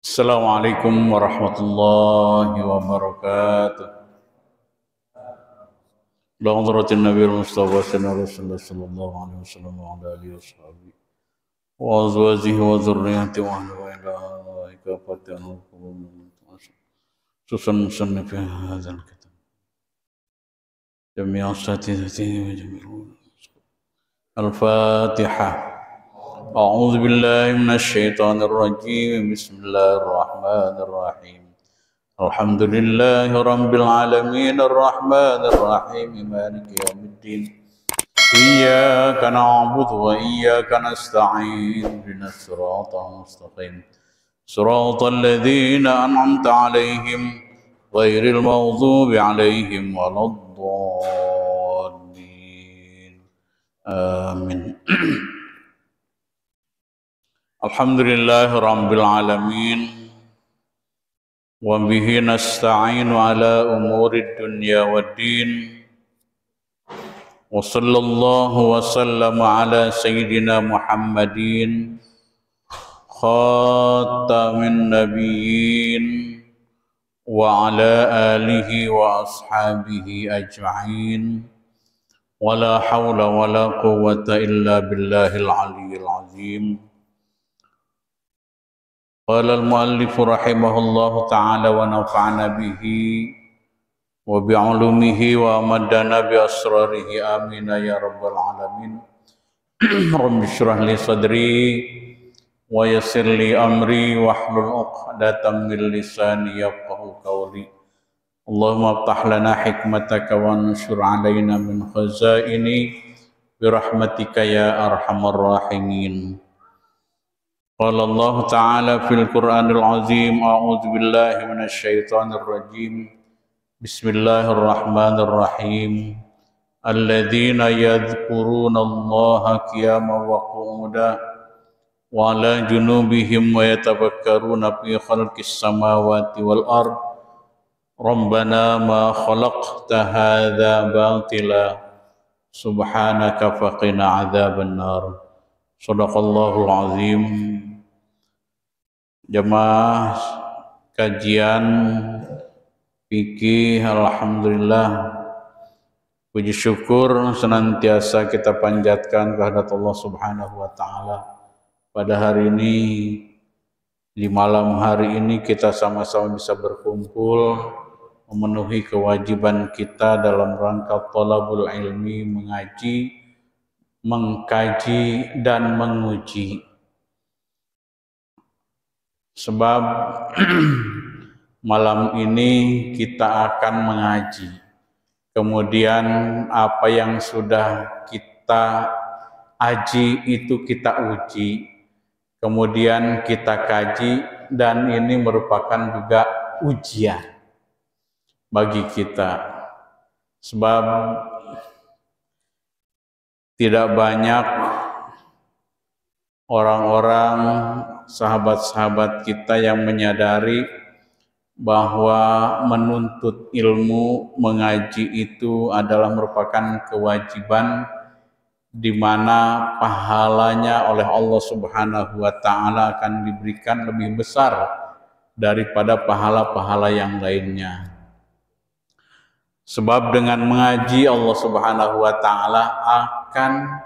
Assalamualaikum warahmatullahi wabarakatuh. Lahadaratin Nabi Mustafa sallallahu alaihi wasallam wa ala alihi washabihi wa azwajihi wa dzurriyyatihi wa ahli baitihi wa fatihul susan musannif hadzal kitab jami' asatidatihi wa jami'ul al-Fatihah. A'udzu billahi minasy syaithanir rajim. Bismillahirrahmanirrahim. Alhamdulillahi rabbil alamin arrahmanir rahim maliki yaumiddin. Iyyaka na'budu wa iyyaka nasta'in. Ihdinas siratal mustaqim. Siratal ladzina an'amta 'alaihim ghairil maghdubi 'alaihim waladdallin. Amin. Alhamdulillahi rabbil alamin wa bihi nasta'inu ala umurid dunya waddin wa sallallahu wa sallama ala sayyidina Muhammadin khatamin nabiyyin wa ala alihi wa ashabihi ajma'in wa la hawla wa la quwwata illa billahil aliyyil azim. Qala al-muallif rahimahullahu ta'ala wa nafa'ana bihi wa bi'ulumihi wa amadana bi asrarihi amin ya rabbal alamin. Rabbi shrah li sadri wa yassir li amri wahlul 'uqdatam min lisani yafqahu qawli. Allahumma iftah lana hikmataka wa anshur 'alaina min khazaini bi rahmatika ya arhamar rahimin. Qala Allah Ta'ala fil Qur'anil Azim. A'udzu billahi minasy syaithanir rajim. Bismillahirrahmanirrahim. Alladzina yadhkuruna Allaha qiyaman wa qu'udan wa 'ala junubihim wa yatafakkaruna fi khalqis samawati wal ard. Rabbana ma khalaqta hadza batila subhanaka faqina 'adzaban nar. Shadaqallahul azim. Jamaah kajian fikih, alhamdulillah, puji syukur senantiasa kita panjatkan kehadirat Allah Subhanahu wa taala. Pada hari ini, di malam hari ini kita sama-sama bisa berkumpul memenuhi kewajiban kita dalam rangka thalabul ilmi, mengaji, mengkaji dan menguji. Sebab malam ini kita akan mengaji. Kemudian apa yang sudah kita aji itu kita uji. Kemudian kita kaji, dan ini merupakan juga ujian bagi kita. Sebab tidak banyak orang-orang, sahabat-sahabat kita yang menyadari bahwa menuntut ilmu, mengaji itu adalah merupakan kewajiban di mana pahalanya oleh Allah Subhanahu wa taala akan diberikan lebih besar daripada pahala-pahala yang lainnya. Sebab dengan mengaji Allah Subhanahu wa taala akan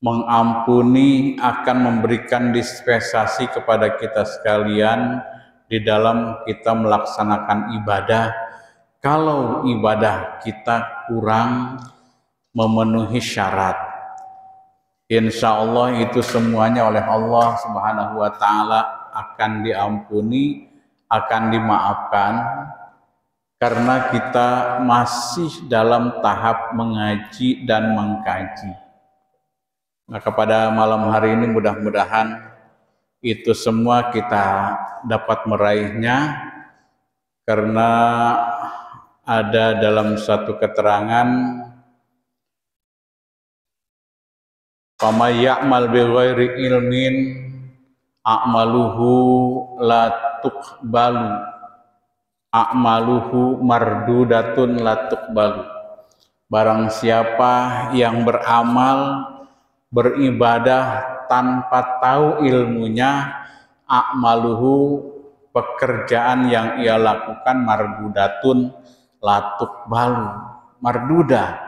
mengampuni, akan memberikan dispensasi kepada kita sekalian di dalam kita melaksanakan ibadah. Kalau ibadah kita kurang memenuhi syarat, insya Allah itu semuanya oleh Allah Subhanahu wa taala akan diampuni, akan dimaafkan, karena kita masih dalam tahap mengaji dan mengkaji. Maka pada malam hari ini mudah-mudahan itu semua kita dapat meraihnya, karena ada dalam satu keterangan, "Faman ya'mal bighairi ilmin a'maluhu la tuqbalu, a'maluhu mardudatun la tuqbalu." Barang siapa yang beramal, beribadah tanpa tahu ilmunya, a'maluhu, pekerjaan yang ia lakukan mardudatun, latuk balu. Marduda,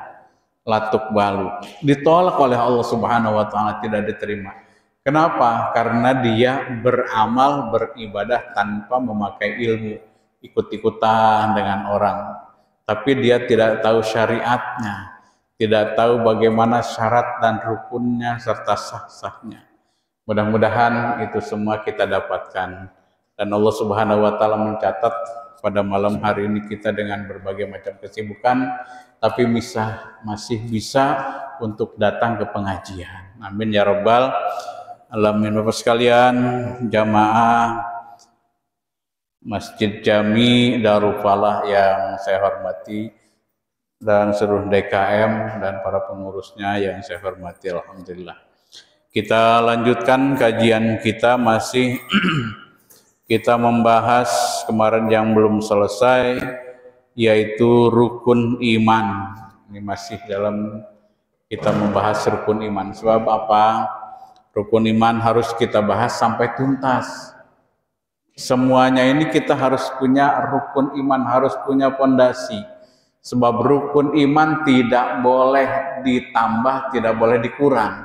latuk balu, ditolak oleh Allah Subhanahu wa taala, tidak diterima. Kenapa? Karena dia beramal, beribadah tanpa memakai ilmu, ikut-ikutan dengan orang, tapi dia tidak tahu syariatnya, tidak tahu bagaimana syarat dan rukunnya serta sah-sahnya. Mudah-mudahan itu semua kita dapatkan, dan Allah Subhanahu wa taala mencatat pada malam hari ini kita dengan berbagai macam kesibukan, tapi masih bisa untuk datang ke pengajian. Amin ya rabbal alamin. Bapak sekalian, jamaah Masjid Jami Darul Falah yang saya hormati, dan seluruh DKM dan para pengurusnya yang saya hormati, alhamdulillah. Kita lanjutkan kajian kita, masih kita membahas kemarin yang belum selesai, yaitu rukun iman. Ini masih dalam kita membahas rukun iman. Sebab apa? Rukun iman harus kita bahas sampai tuntas. Semuanya ini kita harus punya rukun iman, harus punya fondasi. Sebab rukun iman tidak boleh ditambah, tidak boleh dikurang.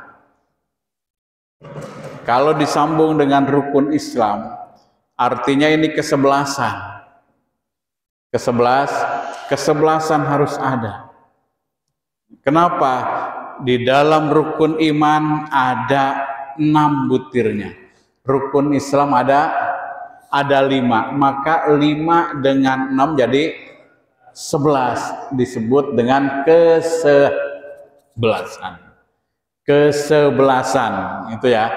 Kalau disambung dengan rukun Islam, artinya ini kesebelasan. Kesebelasan harus ada. Kenapa? Di dalam rukun iman ada 6 butirnya. Rukun Islam ada 5, maka 5 dengan 6 jadi 11, disebut dengan kesebelasan itu ya.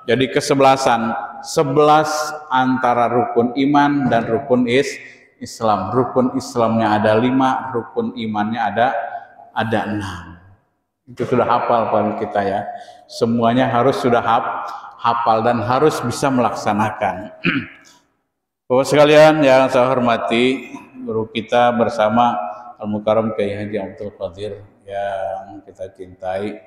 Jadi kesebelasan, 11 antara rukun iman dan rukun Islam. Rukun Islamnya ada 5, rukun imannya ada 6. Itu sudah hafal pada kita ya. Semuanya harus sudah hafal dan harus bisa melaksanakan. Bapak sekalian yang saya hormati, guru kita bersama Al-Mukarram Kiai Haji Abdul Qadir yang kita cintai,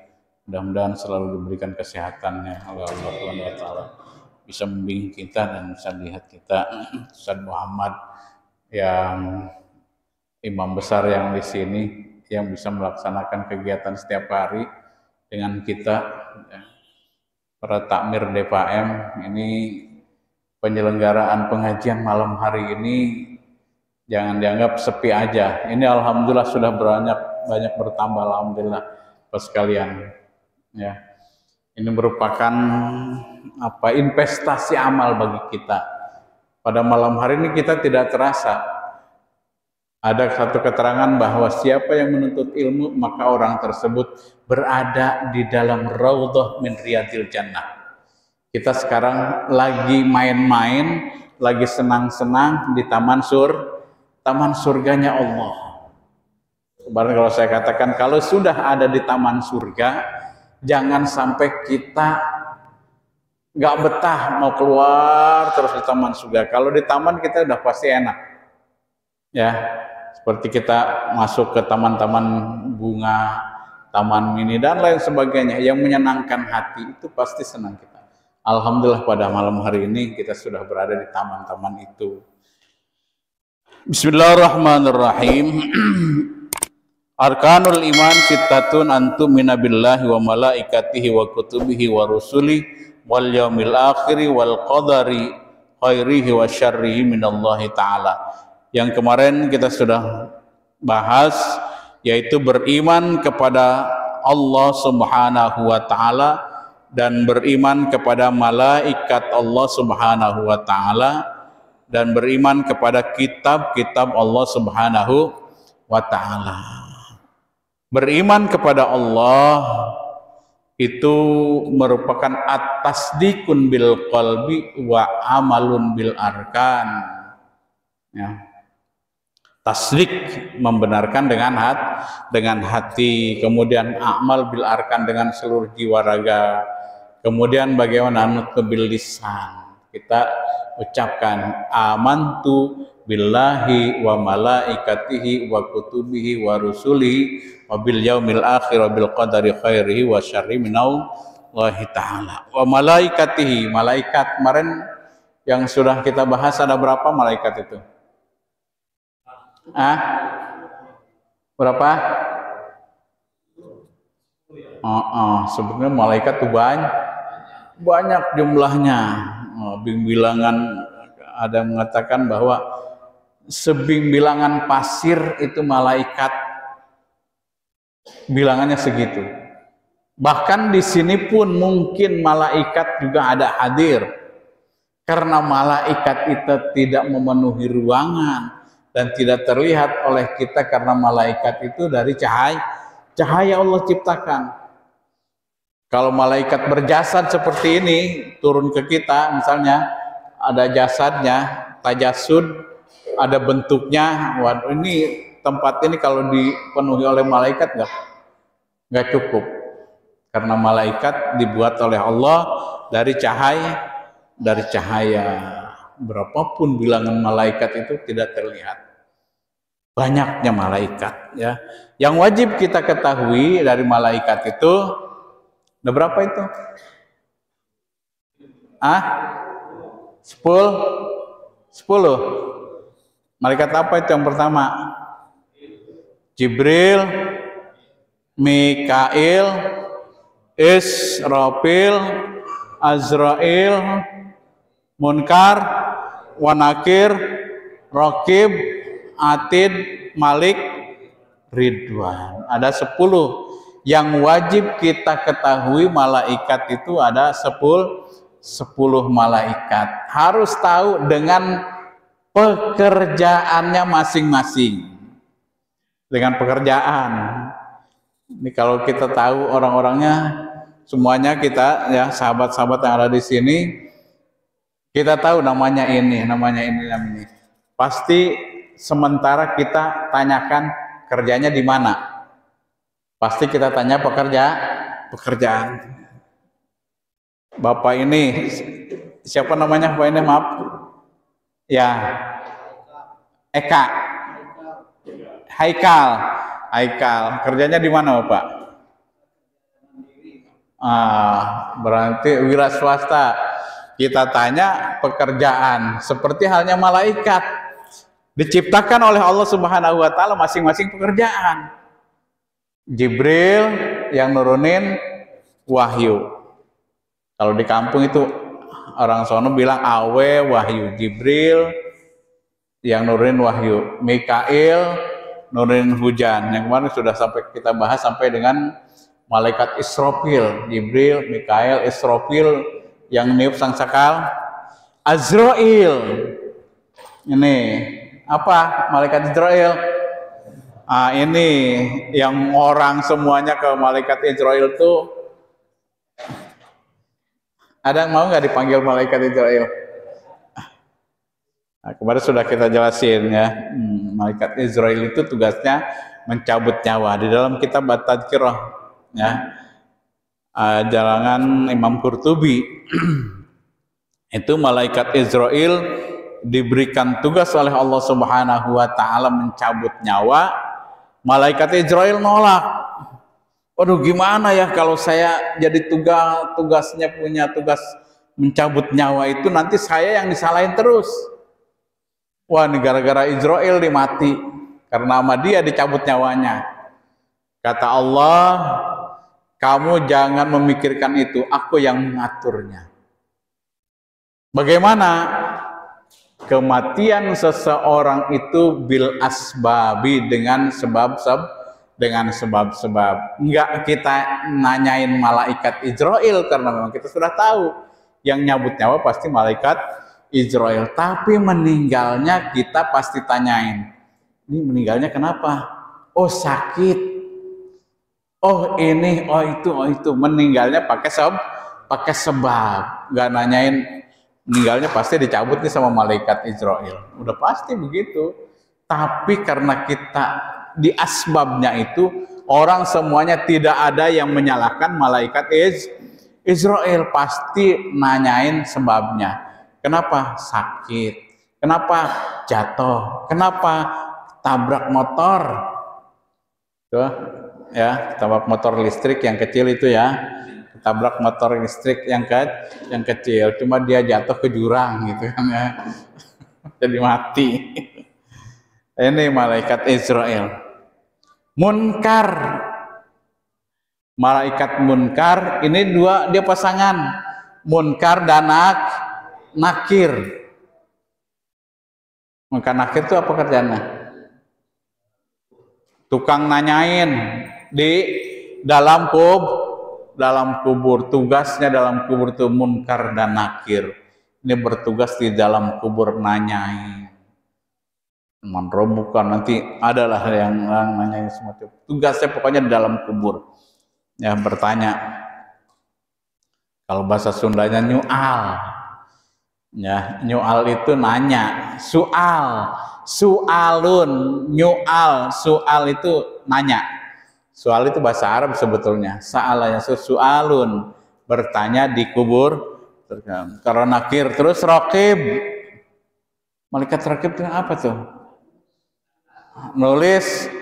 mudah-mudahan selalu diberikan kesehatannya oleh Allah Subhanahu wa taala, bisa membimbing kita dan bisa lihat kita. Ustaz Muhammad yang imam besar yang di sini, yang bisa melaksanakan kegiatan setiap hari dengan kita, para takmir DPM ini, penyelenggaraan pengajian malam hari ini jangan dianggap sepi aja. Ini alhamdulillah sudah banyak bertambah, alhamdulillah Bapak sekalian ya. Ini merupakan investasi amal bagi kita. Pada malam hari ini kita tidak terasa. Ada satu keterangan bahwa siapa yang menuntut ilmu, maka orang tersebut berada di dalam raudhah min riyadil jannah. Kita sekarang lagi main-main, lagi senang-senang di taman surganya Allah. Sebenarnya kalau saya katakan, kalau sudah ada di taman surga, jangan sampai kita nggak betah mau keluar terus di taman surga. Kalau di taman kita udah pasti enak, ya. Seperti kita masuk ke taman-taman bunga, taman mini dan lain sebagainya yang menyenangkan hati, itu pasti senang kita. Alhamdulillah pada malam hari ini kita sudah berada di taman-taman itu. Bismillahirrahmanirrahim. Arkanul iman sittatun antumina billahi wa malaikatihi wa kutubihi wa rusuli wal yaumil akhiri wal qadari khairihi wa syarrihi minallahi ta'ala. Yang kemarin kita sudah bahas, yaitu beriman kepada Allah Subhanahu wa taala dan beriman kepada malaikat Allah Subhanahu wa taala dan beriman kepada kitab-kitab Allah Subhanahu wa taala. Beriman kepada Allah itu merupakan at-tasdikun bil qalbi wa amalun bil arkan. Ya. Tasdik membenarkan dengan hati, kemudian amal bil arkan dengan seluruh jiwa raga, kemudian bagaimana nutq bil lisan, kita ucapkan amantu billahi wa malaikatihi wa kutubihi wa rusulihi wa bil yaumil akhir wa bil qadari khairihi wa syarri minallahi ta'ala. Wa malaikatihi, malaikat, kemarin yang sudah kita bahas ada berapa malaikat itu? Berapa? Sebenarnya malaikat itu banyak jumlahnya. Bilangan ada yang mengatakan bahwa bilangan pasir itu malaikat, bilangannya segitu. Bahkan di sini pun mungkin malaikat juga ada hadir, karena malaikat itu tidak memenuhi ruangan dan tidak terlihat oleh kita, karena malaikat itu dari cahaya Allah ciptakan. Kalau malaikat berjasad seperti ini turun ke kita, misalnya ada jasadnya, tajasud, ada bentuknya. Waduh, ini tempat ini kalau dipenuhi oleh malaikat nggak cukup, karena malaikat dibuat oleh Allah dari cahaya. Berapapun bilangan malaikat itu tidak terlihat. Banyaknya malaikat, ya. Yang wajib kita ketahui dari malaikat itu ada berapa itu? 10. Malaikat apa itu yang pertama? Jibril, Mikail, Israfil, Azrail, Munkar, Wanakir, Raqib, Atid, Malik, Ridwan. Ada 10 yang wajib kita ketahui. Malaikat itu ada 10 malaikat. Harus tahu dengan pekerjaannya masing-masing. Dengan pekerjaan. Ini kalau kita tahu orang-orangnya, semuanya kita, ya, sahabat-sahabat yang ada di sini, kita tahu namanya ini. Pasti sementara kita tanyakan kerjanya di mana. Pasti kita tanya pekerjaan. Bapak ini siapa namanya? Bapak ini, maaf. Ya. Eka. Haikal. Kerjanya di mana, Bapak? Berarti wira swasta. Kita tanya pekerjaan, seperti halnya malaikat. Diciptakan oleh Allah Subhanahu wa taala masing-masing pekerjaan. Jibril yang nurunin wahyu. Kalau di kampung itu orang sono bilang awe wahyu. Jibril yang nurunin wahyu. Mikail nurunin hujan. Yang kemarin sudah kita bahas sampai dengan malaikat Israfil. Jibril, Mikail, Israfil yang niup sangkakala. Azrail. Ini apa malaikat Israel? Ini yang orang semuanya ke malaikat Israel tuh. Ada yang mau nggak dipanggil malaikat Israel? Kemarin sudah kita jelasin, ya. Malaikat Israel itu tugasnya mencabut nyawa. Di dalam kitab At-Tadhkirah, ya, jalangan Imam Qurtubi, itu malaikat Israel diberikan tugas oleh Allah Subhanahu wa taala mencabut nyawa. Malaikat Israel nolak. Waduh, gimana ya kalau saya jadi tugasnya punya tugas mencabut nyawa itu, nanti saya yang disalahin terus. Wah, ini gara-gara Israel dimati, karena sama dia dicabut nyawanya. Kata Allah, kamu jangan memikirkan itu, aku yang mengaturnya. Bagaimana? Kematian seseorang itu bil asbabi, dengan sebab-sebab. Enggak kita nanyain malaikat Israel, karena memang kita sudah tahu yang nyabut nyawa pasti malaikat Israel. Tapi meninggalnya kita pasti tanyain, ini meninggalnya kenapa? Oh, sakit. Oh, ini, oh itu. Meninggalnya pakai sebab. Enggak nanyain meninggalnya pasti dicabut nih sama malaikat Israel. Udah pasti begitu. Tapi karena kita di asbabnya itu, orang semuanya tidak ada yang menyalahkan malaikat Israel. Pasti nanyain sebabnya. Kenapa sakit? Kenapa jatuh? Kenapa tabrak motor? Tuh, ya, tabrak motor listrik yang kecil itu, ya. tabrak motor listrik yang kecil, cuma dia jatuh ke jurang gitu kan ya. Jadi mati. Ini malaikat Israel. Munkar. Malaikat Munkar ini dua, dia pasangan. Munkar dan Nakir. Munkar Nakir itu apa kerjanya? Tukang nanyain di dalam kubur. Tugasnya dalam kubur itu Munkar dan Nakir. Ini bertugas di dalam kubur nanyain. Bukan, nanti adalah yang nanyain semua. Tugasnya pokoknya di dalam kubur. Ya, bertanya. Kalau bahasa Sundanya nyual. Ya, nyual itu nanya. Sualun, nyual, soal itu nanya. Soal itu bahasa Arab sebetulnya. Sa'alanya sualun, bertanya di kubur. Kalau Nakir, terus Raqib. Malaikat Raqib itu apa tuh? Nulis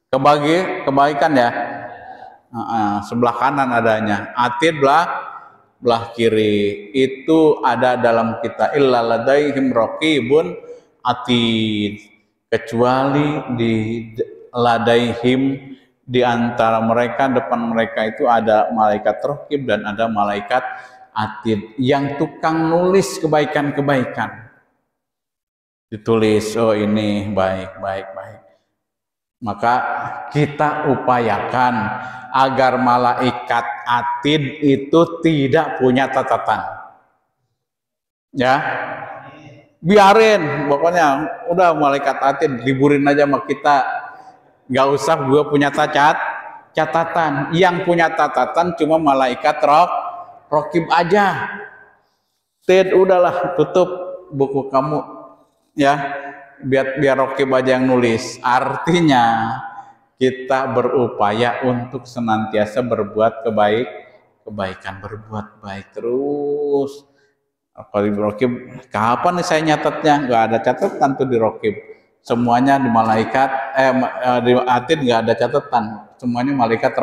kebaikan ya. Sebelah kanan adanya. Atid belah kiri. Itu ada dalam kita. Illa ladaihim raqibun atid. Kecuali di ladaihim, di antara mereka, depan mereka itu ada malaikat raqib dan ada malaikat atid yang tukang nulis kebaikan-kebaikan. Ditulis, oh ini baik. Maka kita upayakan agar malaikat atid itu tidak punya catatan. Ya, biarin, pokoknya udah malaikat atid liburin aja sama kita, nggak usah gue punya catatan. Yang punya catatan cuma malaikat raqib aja. Udahlah, tutup buku kamu ya, biar raqib aja yang nulis. Artinya kita berupaya untuk senantiasa berbuat kebaikan, berbuat baik terus. Kalau di raqib, kapan nih saya nyatetnya? Nggak ada catatan tuh di raqib. Semuanya di malaikat, di atid nggak ada catatan. Semuanya malaikat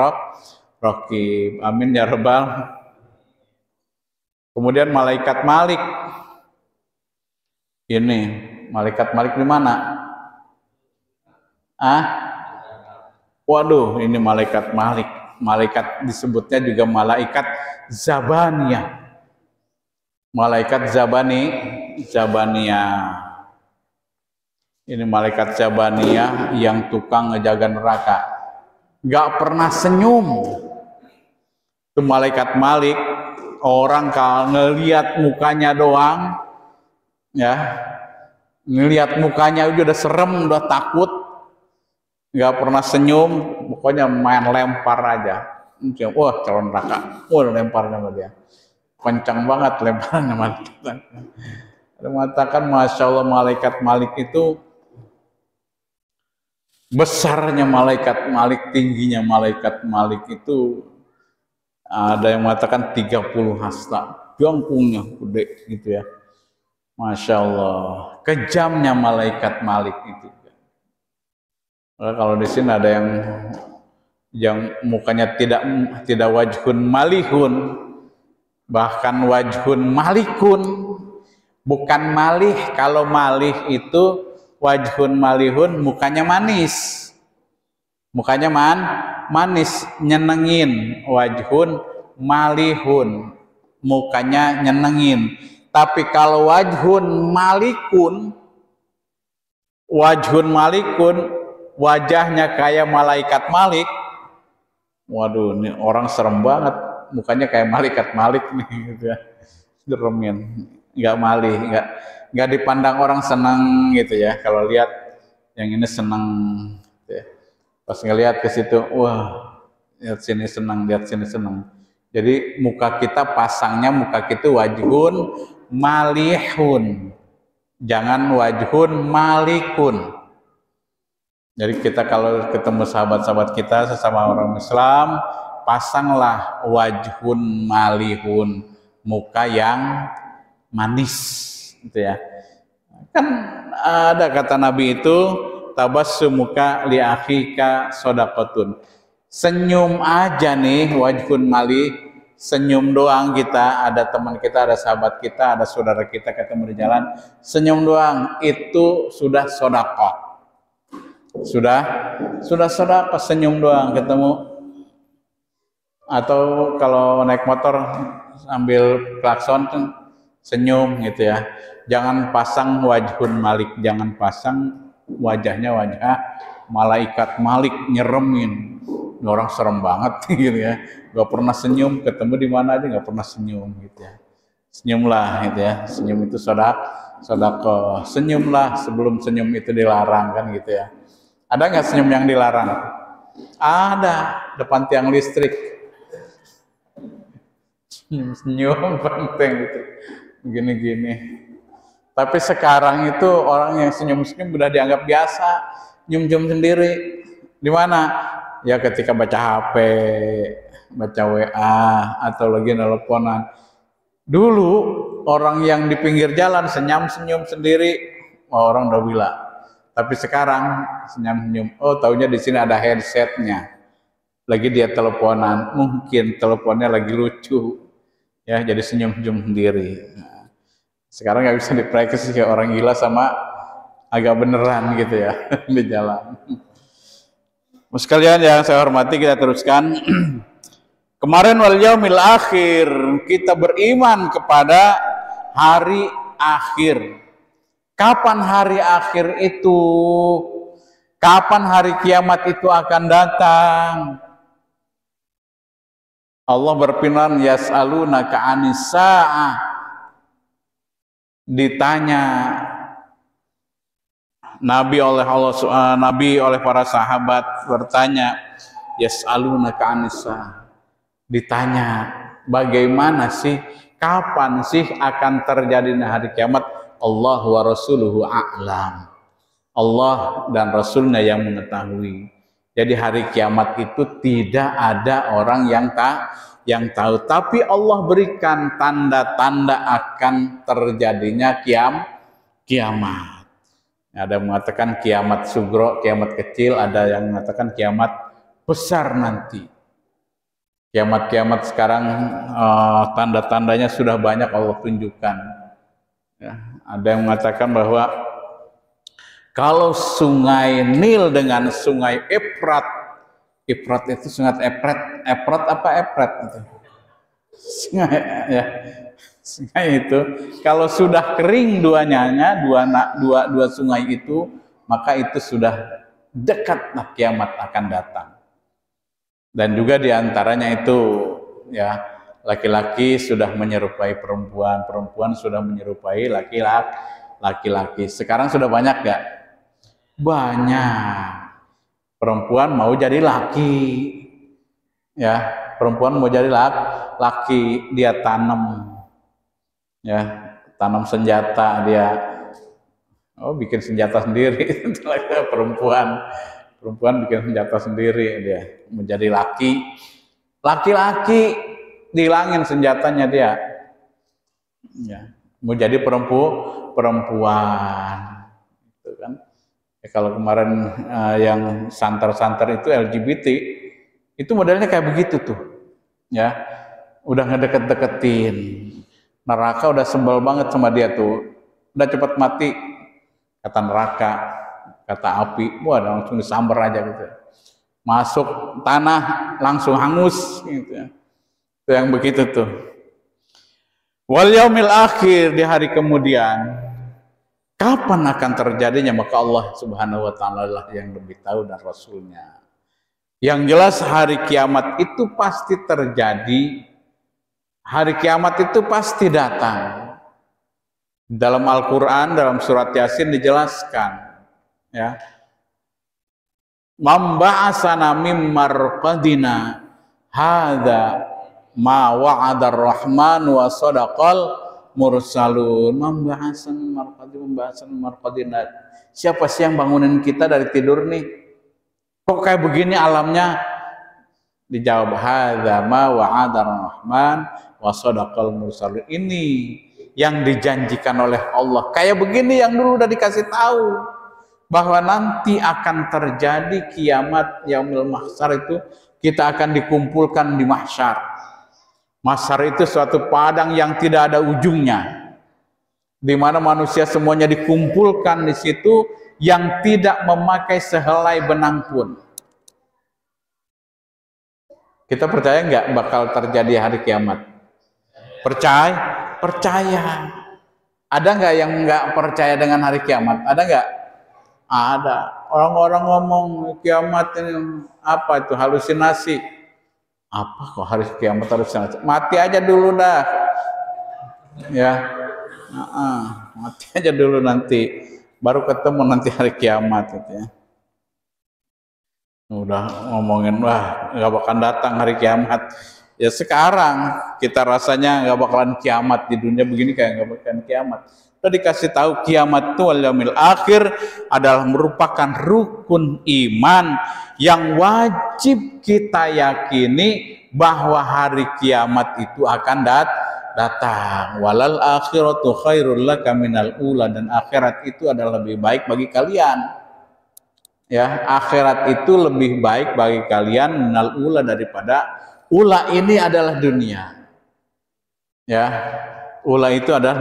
raqib. Amin ya rabbal. Kemudian malaikat Malik. Ini malaikat Malik di mana? Waduh, ini malaikat Malik. Malaikat disebutnya juga malaikat Zabaniyah. Malaikat Zabaniyah. Ini malaikat Zabaniyah yang tukang ngejaga neraka. Gak pernah senyum. Itu malaikat Malik. Orang kalau ngelihat mukanya doang, ya, ngelihat mukanya udah serem, udah takut. Gak pernah senyum. Pokoknya main lempar aja. Wah, calon neraka. Wah, lempar sama dia. Kencang banget lemparannya malaikat. Ada mengatakan, Masya Allah, malaikat Malik itu besarnya malaikat Malik, tingginya malaikat Malik itu ada yang mengatakan 30 hasta, jangkungnya gede gitu ya. Masya Allah, kejamnya malaikat Malik itu. Kalau di sini ada yang mukanya tidak wajhun malihun, bahkan wajhun malikun, bukan malih. Kalau malih itu wajhun malihun, mukanya manis, mukanya manis, nyenengin. Wajhun malihun, mukanya nyenengin. Tapi kalau wajhun malikun, wajahnya kayak malaikat Malik. Waduh, ini orang serem banget. Mukanya kayak malaikat Malik nih gitu ya. Seremin, nggak malih, nggak dipandang orang senang gitu ya. Kalau lihat yang ini senang gitu ya. Pas ngelihat ke situ, wah, lihat sini senang, lihat sini senang. Jadi muka kita pasangnya, muka kita wajhun malihun, jangan wajhun malikun. Jadi kita kalau ketemu sahabat-sahabat kita sesama orang Islam, pasanglah wajhun malihun, muka yang manis gitu ya. Kan ada kata Nabi itu, tabassumuka li akhika shadaqatun. Senyum aja nih wajhun malik, senyum doang kita, ada teman kita, ada sahabat kita, ada saudara kita ketemu di jalan, senyum doang itu sudah sedekah. Sudah sedekah, senyum doang ketemu. Atau kalau naik motor sambil klakson senyum gitu ya. Jangan pasang wajhun malik, jangan pasang wajahnya wajah malaikat Malik nyeremin. Orang serem banget gitu ya. Gak pernah senyum, ketemu di mana aja gak pernah senyum gitu ya. Senyumlah gitu ya. Senyum itu sedekah. Senyumlah sebelum senyum itu dilarang kan gitu ya. Ada nggak senyum yang dilarang? Ada, depan tiang listrik. Senyum penting gitu, gini-gini. Tapi sekarang itu orang yang senyum-senyum udah dianggap biasa, nyium-nyium sendiri. Di mana? Ya ketika baca HP, baca WA, atau lagi nelponan. Dulu orang yang di pinggir jalan senyum-senyum sendiri, orang udah bilang. Tapi sekarang senyum-senyum, oh taunya di sini ada headsetnya. Lagi dia teleponan, mungkin teleponnya lagi lucu. Ya, jadi senyum-senyum sendiri. Nah, sekarang nggak bisa dipraktis kayak orang gila sama agak beneran gitu ya di jalan. Sekalian yang saya hormati, kita teruskan. Kemarin wal yaumil akhir, kita beriman kepada hari akhir. Kapan hari akhir itu? Kapan hari kiamat itu akan datang? Allah berfirman, yas'alunaka 'anis sa'ah. Ditanya Nabi oleh para sahabat bertanya, yas'alunaka 'anis sa'ah. Ditanya, bagaimana sih, kapan sih akan terjadinya hari kiamat? Allah wa rasuluhu a'lam. Allah dan Rasulnya yang mengetahui. Jadi hari kiamat itu tidak ada orang yang tahu. Tapi Allah berikan tanda-tanda akan terjadinya kiamat. Ada yang mengatakan kiamat sugro, kiamat kecil. Ada yang mengatakan kiamat besar nanti. Kiamat-kiamat sekarang tanda-tandanya sudah banyak Allah tunjukkan. Ya, ada yang mengatakan bahwa kalau sungai Nil dengan sungai Efrat itu sungai Efrat apa Efrat itu? Sungai itu kalau sudah kering dua sungai itu, maka itu sudah dekat kiamat akan datang. Dan juga diantaranya itu ya, laki-laki sudah menyerupai perempuan, perempuan sudah menyerupai laki-laki. Sekarang sudah banyak gak? Banyak. Perempuan mau jadi laki, ya, perempuan mau jadi laki, dia tanam senjata, dia bikin senjata sendiri. perempuan bikin senjata sendiri, dia menjadi laki-laki dihilangin senjatanya dia, ya, mau jadi perempuan, gitu kan. Ya, kalau kemarin yang santer-santer itu LGBT, itu modelnya kayak begitu tuh, ya, udah ngedeket-deketin, neraka udah sebel banget sama dia tuh, udah cepat mati, kata neraka, kata api, wah langsung disamber aja gitu, masuk tanah langsung hangus, gitu ya. Itu yang begitu tuh. Wal yaumil akhir, di hari kemudian. Kapan akan terjadinya? Maka Allah Subhanahu wa Ta'ala lah yang lebih tahu dan Rasulnya. Yang jelas hari kiamat itu pasti terjadi. Hari kiamat itu pasti datang. Dalam Al-Quran, dalam surat Yasin dijelaskan, ya, Mamba'asana mim marqadina hadza ma wa'adar rahman wa sadaqal mursalun. Pembahasan marqadina. Siapa sih yang bangunin kita dari tidur nih? Kok kayak begini alamnya? Dijawab, hadza ma wa'adar rahman wa sadaqal mursalun. Ini yang dijanjikan oleh Allah. Kayak begini yang dulu udah dikasih tahu bahwa nanti akan terjadi kiamat yaumul mahsyar itu, kita akan dikumpulkan di mahsyar. Mahsyar itu suatu padang yang tidak ada ujungnya, di mana manusia semuanya dikumpulkan di situ yang tidak memakai sehelai benang pun. Kita percaya nggak bakal terjadi hari kiamat? Percaya? Percaya. Ada nggak yang nggak percaya dengan hari kiamat? Ada nggak? Ada. Orang-orang ngomong kiamat ini apa itu, halusinasi. Apa kok hari kiamat halusinasi? Mati aja dulu dah. Ya. Mati aja dulu nanti. Baru ketemu nanti hari kiamat gitu ya. Udah ngomongin wah nggak bakalan datang hari kiamat. Ya sekarang kita rasanya nggak bakalan kiamat di dunia begini, kayak nggak bakalan kiamat. Kita dikasih tahu kiamat itu wal yaumil akhir adalah merupakan rukun iman yang wajib kita yakini bahwa hari kiamat itu akan datang. Walal akhiratu khairul laka minal ula, dan akhirat itu adalah lebih baik bagi kalian. Ya, akhirat itu lebih baik bagi kalian minal ula, daripada ula ini adalah dunia. Ya, ula itu adalah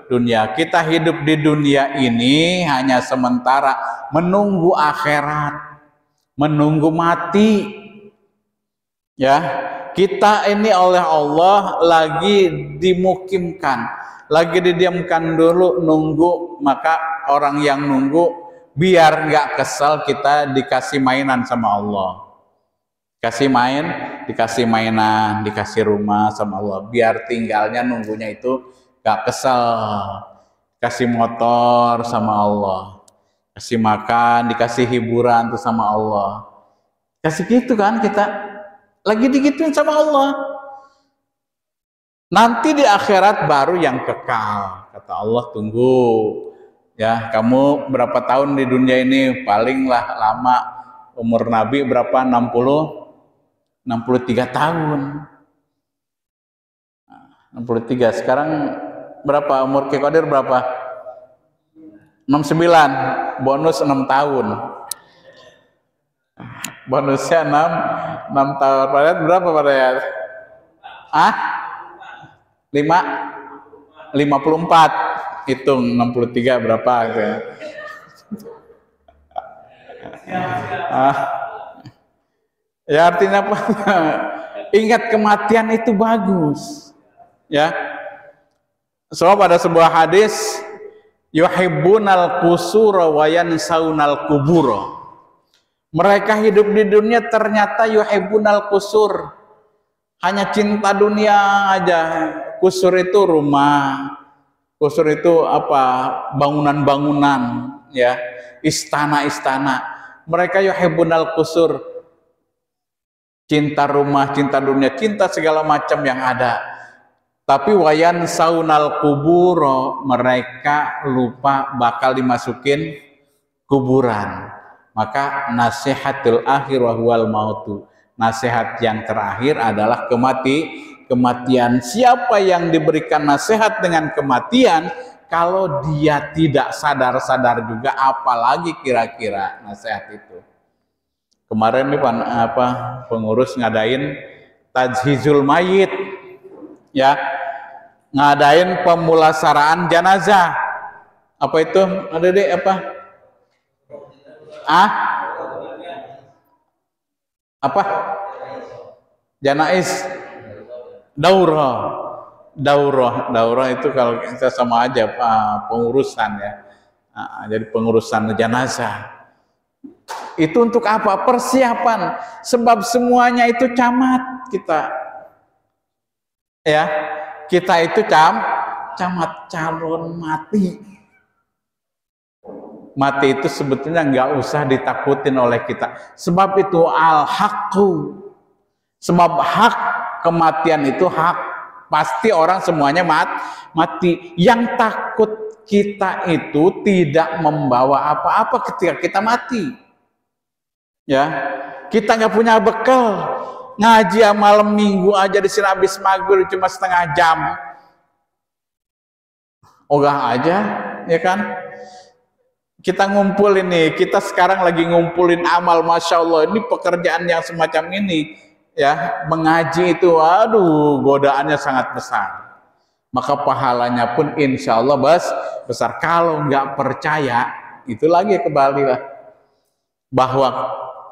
dunia. Kita hidup di dunia ini hanya sementara, menunggu akhirat, menunggu mati. Ya, kita ini oleh Allah lagi dimukimkan, lagi didiamkan dulu nunggu. Maka orang yang nunggu biar nggak kesel, kita dikasih mainan sama Allah, kasih main, dikasih mainan, dikasih rumah sama Allah, biar tinggalnya nunggunya itu nggak kesel. Kasih motor sama Allah, kasih makan, dikasih hiburan tuh sama Allah, kasih gitu kan, kita lagi digituin sama Allah. Nanti di akhirat baru yang kekal, kata Allah. Tunggu ya, kamu berapa tahun di dunia ini? Palinglah lama umur Nabi berapa? 63 tahun. 63. Sekarang berapa umur Ki Qadir berapa? 69. Bonus 6 tahun. Bonusnya 6 tahun. Padahal berapa pada ya? 54. Hitung 63 berapa gitu ya. Ya artinya apa? Ingat kematian itu bagus. Ya. Sebab ada sebuah hadis, yuhibbunal qusura wa yansaunal kubura. Mereka hidup di dunia ternyata yuhibbunal qusur, hanya cinta dunia aja. Qusur itu rumah, qusur itu apa? Bangunan-bangunan, ya, istana-istana. Mereka yuhibbunal qusur, cinta rumah, cinta dunia, cinta segala macam yang ada. Tapi wayan saunal kuburo, mereka lupa bakal dimasukin kuburan. Maka nasihatul akhir wahwal mautu, nasihat yang terakhir adalah kematian. Siapa yang diberikan nasihat dengan kematian, kalau dia tidak sadar-sadar juga, apalagi kira-kira nasihat itu. Kemarin nih pengurus ngadain tajhizul mayit, ya, ngadain pemulasaraan jenazah. Apa itu? Ada deh apa? Apa? Janais. Daurah itu kalau kita sama aja pengurusan ya. Jadi pengurusan jenazah. Itu untuk apa? Persiapan. Sebab semuanya itu camat kita. Ya, kita itu camat, calon mati. Mati itu sebetulnya nggak usah ditakutin oleh kita. Sebab itu al-haqqu. Sebab hak kematian itu hak. Pasti orang semuanya mati. Yang takut kita itu tidak membawa apa-apa ketika kita mati. Ya, kita nggak punya bekal. Ngaji malam minggu aja di sini habis maghrib cuma setengah jam. Ogah aja, ya kan? Kita ngumpulin nih, kita sekarang lagi ngumpulin amal, Masya Allah, ini pekerjaan yang semacam ini, ya, mengaji itu, aduh, godaannya sangat besar. Maka pahalanya pun insya Allah besar. Kalau nggak percaya, itu lagi kembali lah, bahwa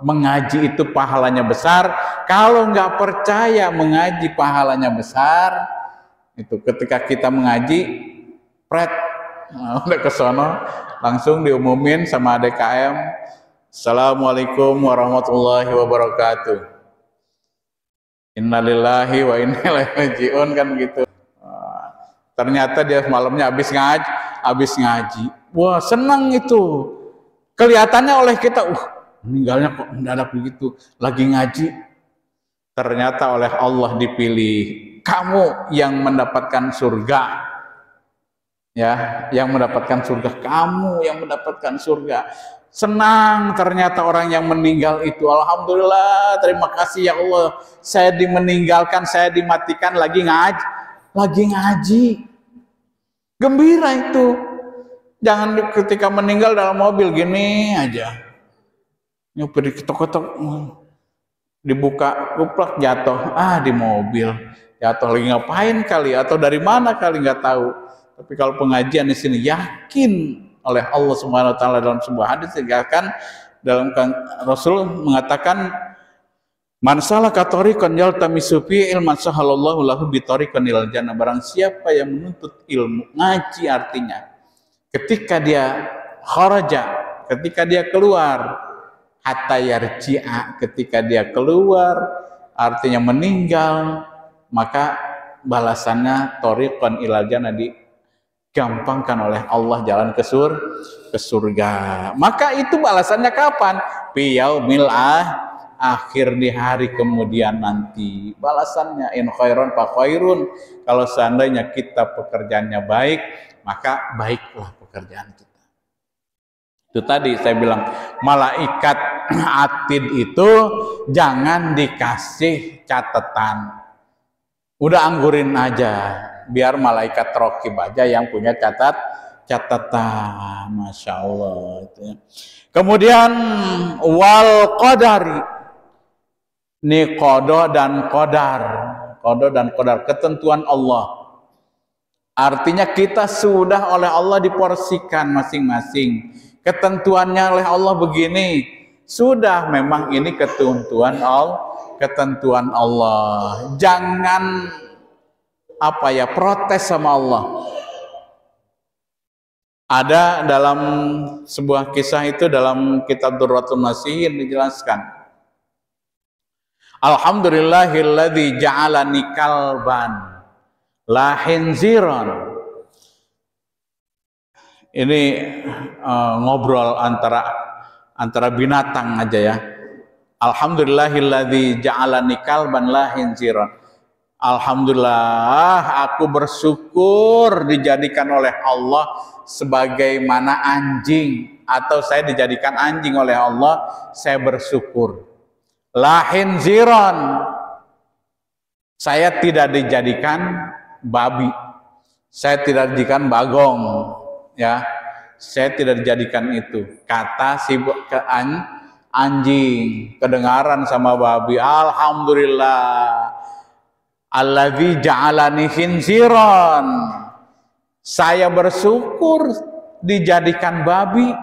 mengaji itu pahalanya besar. Kalau nggak percaya mengaji pahalanya besar, itu ketika kita mengaji, udah ke sono langsung diumumin sama DKM, Assalamualaikum warahmatullahi wabarakatuh, innalillahi wa inna ilaihi rajiun, kan gitu. Ternyata dia malamnya habis ngaji. Wah, senang itu. Kelihatannya oleh kita, meninggalnya kok mendadak begitu, lagi ngaji. Ternyata oleh Allah dipilih, kamu yang mendapatkan surga. Ya, yang mendapatkan surga, kamu yang mendapatkan surga. Senang ternyata orang yang meninggal itu, alhamdulillah, terima kasih ya Allah, saya dimeninggalkan, saya dimatikan lagi ngaji. Gembira itu. Jangan ketika meninggal dalam mobil gini aja, nyupir ketok-ketok, dibuka kuplak, jatuh, di mobil jatuh, lagi ngapain kali, atau dari mana kali, nggak tahu. Tapi kalau pengajian di sini, yakin oleh Allah Subhanahu wa taala dalam sebuah hadis dikatakan, dalam Rasul mengatakan, man salaka thariqan yaltamisu fi ilman sahalallahu lahu bi thariqan ilal jannah. Barang siapa yang menuntut ilmu, ngaji artinya ketika dia kharaja, ketika dia keluar, hatta yarji'a, ketika dia keluar artinya meninggal, maka balasannya thariqan ilal jannah, gampangkan oleh Allah jalan ke surga. Maka itu balasannya kapan? Fi yaumil akhir, di hari kemudian nanti. Balasannya in khairon fa khairun. Kalau seandainya kita pekerjaannya baik, maka baiklah pekerjaan kita. Itu tadi saya bilang, malaikat atid itu jangan dikasih catatan. Udah anggurin aja, biar malaikat raqib aja yang punya catatan. Masya Allah itu ya. Kemudian wal qadari, ini qada dan qadar, ketentuan Allah. Artinya kita sudah oleh Allah diporsikan masing-masing. Ketentuannya oleh Allah begini, sudah, memang ini ketentuan Allah. Jangan protes sama Allah. Ada dalam sebuah kisah itu dalam kitab Durratun Nasihin dijelaskan, alhamdulillahilladzi ja'alani kalban la khinziran. Ini ngobrol antara binatang aja ya. Alhamdulillahilladzi ja'alani kalban la khinziran. Alhamdulillah, aku bersyukur dijadikan oleh Allah sebagaimana anjing, atau saya dijadikan anjing oleh Allah, saya bersyukur. La khinziran, saya tidak dijadikan babi, saya tidak dijadikan bagong, ya, saya tidak dijadikan itu. Kata si anjing kedengaran sama babi, alhamdulillah. Alladzi ja'alani khinziran, saya bersyukur dijadikan babi.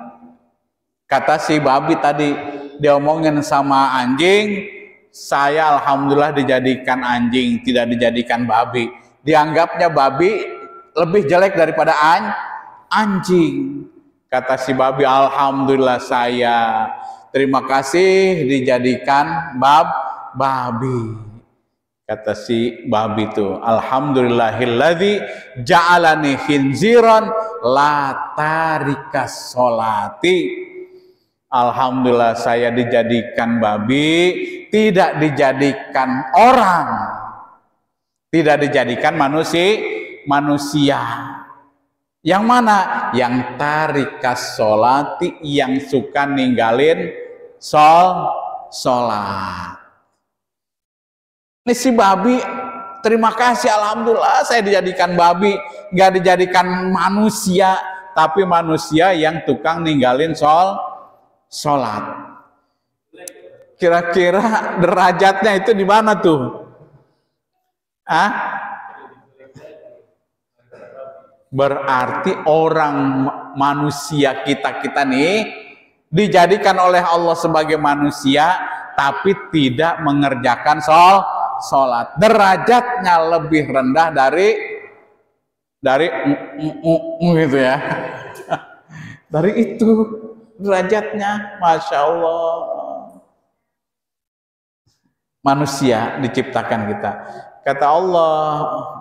Kata si babi tadi, diomongin sama anjing, saya alhamdulillah dijadikan anjing, tidak dijadikan babi. Dianggapnya babi lebih jelek daripada anjing. Kata si babi, alhamdulillah saya terima kasih dijadikan babi. Kata si babi itu, alhamdulillahilladzi ja'alani khinziran la tarikas sholati. Alhamdulillah saya dijadikan babi, tidak dijadikan orang, tidak dijadikan manusia. Yang mana? Yang tarikas sholati, yang suka ninggalin sholat. Ini si babi, terima kasih, alhamdulillah saya dijadikan babi, nggak dijadikan manusia. tapi manusia yang tukang ninggalin sholat. Kira-kira derajatnya itu di mana tuh? Berarti orang manusia kita nih dijadikan oleh Allah sebagai manusia, tapi tidak mengerjakan sholat. Derajatnya lebih rendah dari gitu ya. Dari itu derajatnya, masya Allah. Manusia diciptakan kita. Kata Allah,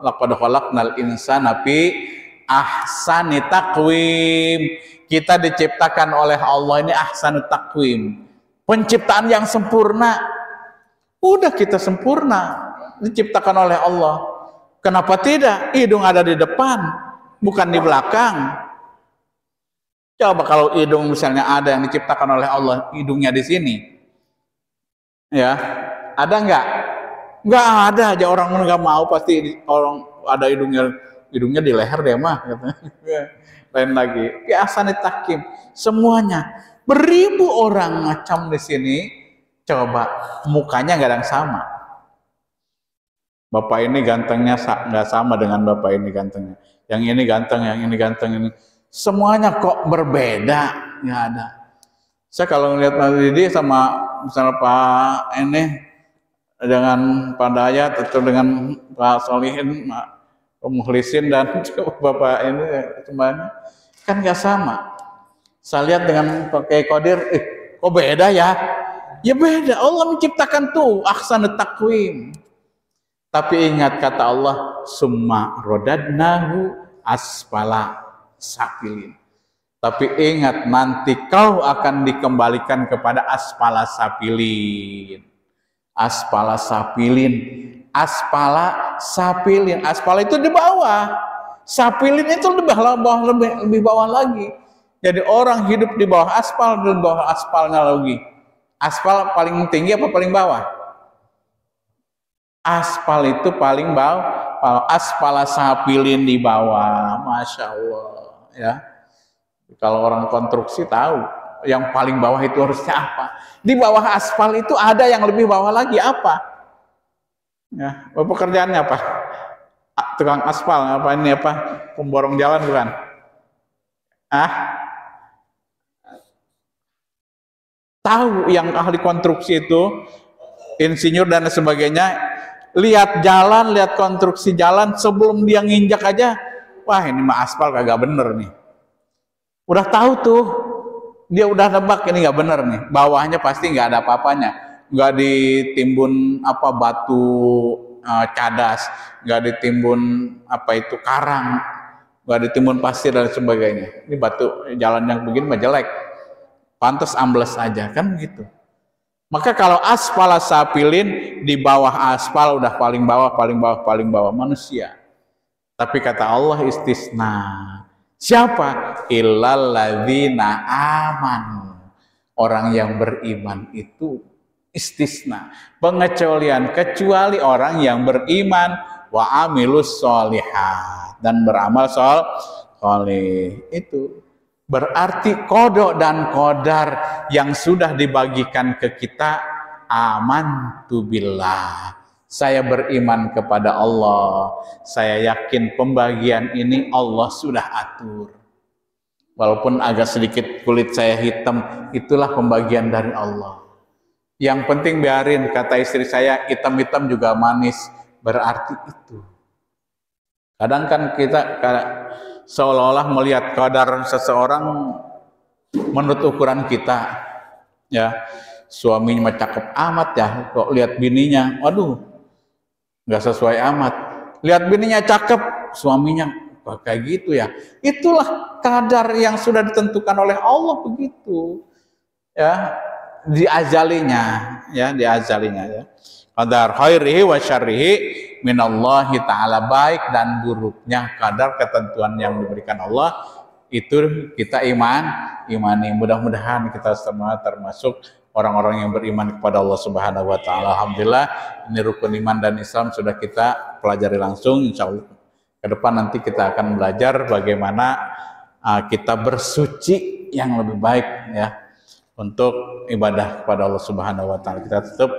laqad khalaqnal insana fi ahsani taqwim. Kita diciptakan oleh Allah ini ahsani taqwim. Penciptaan yang sempurna. Udah kita sempurna, diciptakan oleh Allah. Kenapa tidak? Hidung ada di depan, bukan di belakang. Coba kalau hidung misalnya ada yang diciptakan oleh Allah, hidungnya di sini. Ya, ada nggak? Nggak ada aja, orang nggak mau, pasti orang ada hidungnya di leher deh mah. Lain lagi. Ya ahsani taqwim. Semuanya. Beribu orang macam di sini. Coba mukanya nggak ada yang sama. Bapak ini gantengnya nggak sama dengan bapak ini gantengnya. Yang ini ganteng, yang ini ganteng, ini. Semuanya kok berbeda, nggak ada. Saya kalau ngeliat Mas Didi sama misalnya Pak ini dengan Pak Dayat atau dengan Pak Solihin, Pak Mukhlisin dan Bapak ini semuanya kan nggak sama. Saya lihat dengan Pak Kiai Qadir, kok beda ya? Ya beda. Allah menciptakan tuh ahsanut taqwim. Tapi ingat kata Allah, summa rodadnahu asfala safilin. Tapi ingat nanti kau akan dikembalikan kepada asfala safilin. Asfala safilin. Aspala safilin. Aspala itu di bawah. Safilin itu lebih bawah lagi. Jadi orang hidup di bawah aspal dan bawah aspalnya lagi. Aspal paling tinggi apa paling bawah? Aspal itu paling bawah, aspala safilin di bawah, masya Allah ya. Kalau orang konstruksi tahu, yang paling bawah itu harusnya apa? Di bawah aspal itu ada yang lebih bawah lagi apa? Ya, pekerjaannya apa? Tukang aspal apa ini apa? Pemborong jalan bukan? Tahu yang ahli konstruksi itu, insinyur dan sebagainya. Lihat jalan, lihat konstruksi jalan, sebelum dia nginjak aja, wah ini mah aspal kagak bener nih. Udah tahu tuh, dia udah nebak ini nggak bener nih. Bawahnya pasti nggak ada apa-apanya, nggak ditimbun apa batu cadas, nggak ditimbun apa itu karang, nggak ditimbun pasir dan sebagainya. Ini batu jalan yang begini mah jelek, pantas ambles aja kan gitu. Maka kalau aspala safilin, di bawah aspal udah paling bawah manusia. Tapi kata Allah istisna. Siapa? Illal ladzina amanu. Orang yang beriman itu istisna. Pengecualian, kecuali orang yang beriman wa amilus sholihat dan beramal sholih. Itu berarti kodok dan kodar yang sudah dibagikan ke kita, amantu billah. Saya beriman kepada Allah. Saya yakin pembagian ini Allah sudah atur. Walaupun agak sedikit kulit saya hitam, itulah pembagian dari Allah. Yang penting biarin, kata istri saya, hitam-hitam juga manis. Berarti itu. Kadang kan kita seolah-olah melihat kadar seseorang menurut ukuran kita, ya. Suaminya cakep amat ya, kok lihat bininya, waduh, nggak sesuai amat. Lihat bininya cakep, suaminya kayak gitu ya. Itulah kadar yang sudah ditentukan oleh Allah begitu, ya, di azalinya, ya. Qadar khairihi wa syarrihi minallahi ta'ala, baik dan buruknya kadar ketentuan yang diberikan Allah itu kita imani. Mudah-mudahan kita semua termasuk orang-orang yang beriman kepada Allah Subhanahu wa taala. Alhamdulillah, ini rukun iman dan Islam sudah kita pelajari langsung. Insyaallah ke depan nanti kita akan belajar bagaimana kita bersuci yang lebih baik ya untuk ibadah kepada Allah Subhanahu wa taala. Kita tutup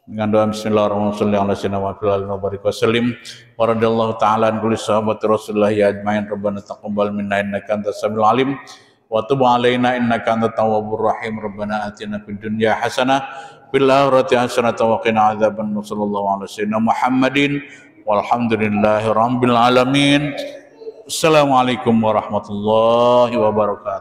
dengan doa bismillahirrahmanirrahim wa barik wa sallim wa radhiyallahu ta'ala an kulli sahabati Rasulullah ya ajmain rabbana taqabbal minna innaka antas samiul alim wa tub alaina innaka antat tawwabur rahim rabbana atina fid dunya hasanah fil akhirati hasanah wa qina adzabannar sallallahu alaihi wasallam Muhammadin walhamdulillahi rabbil alamin. Assalamualaikum warahmatullahi wabarakatuh.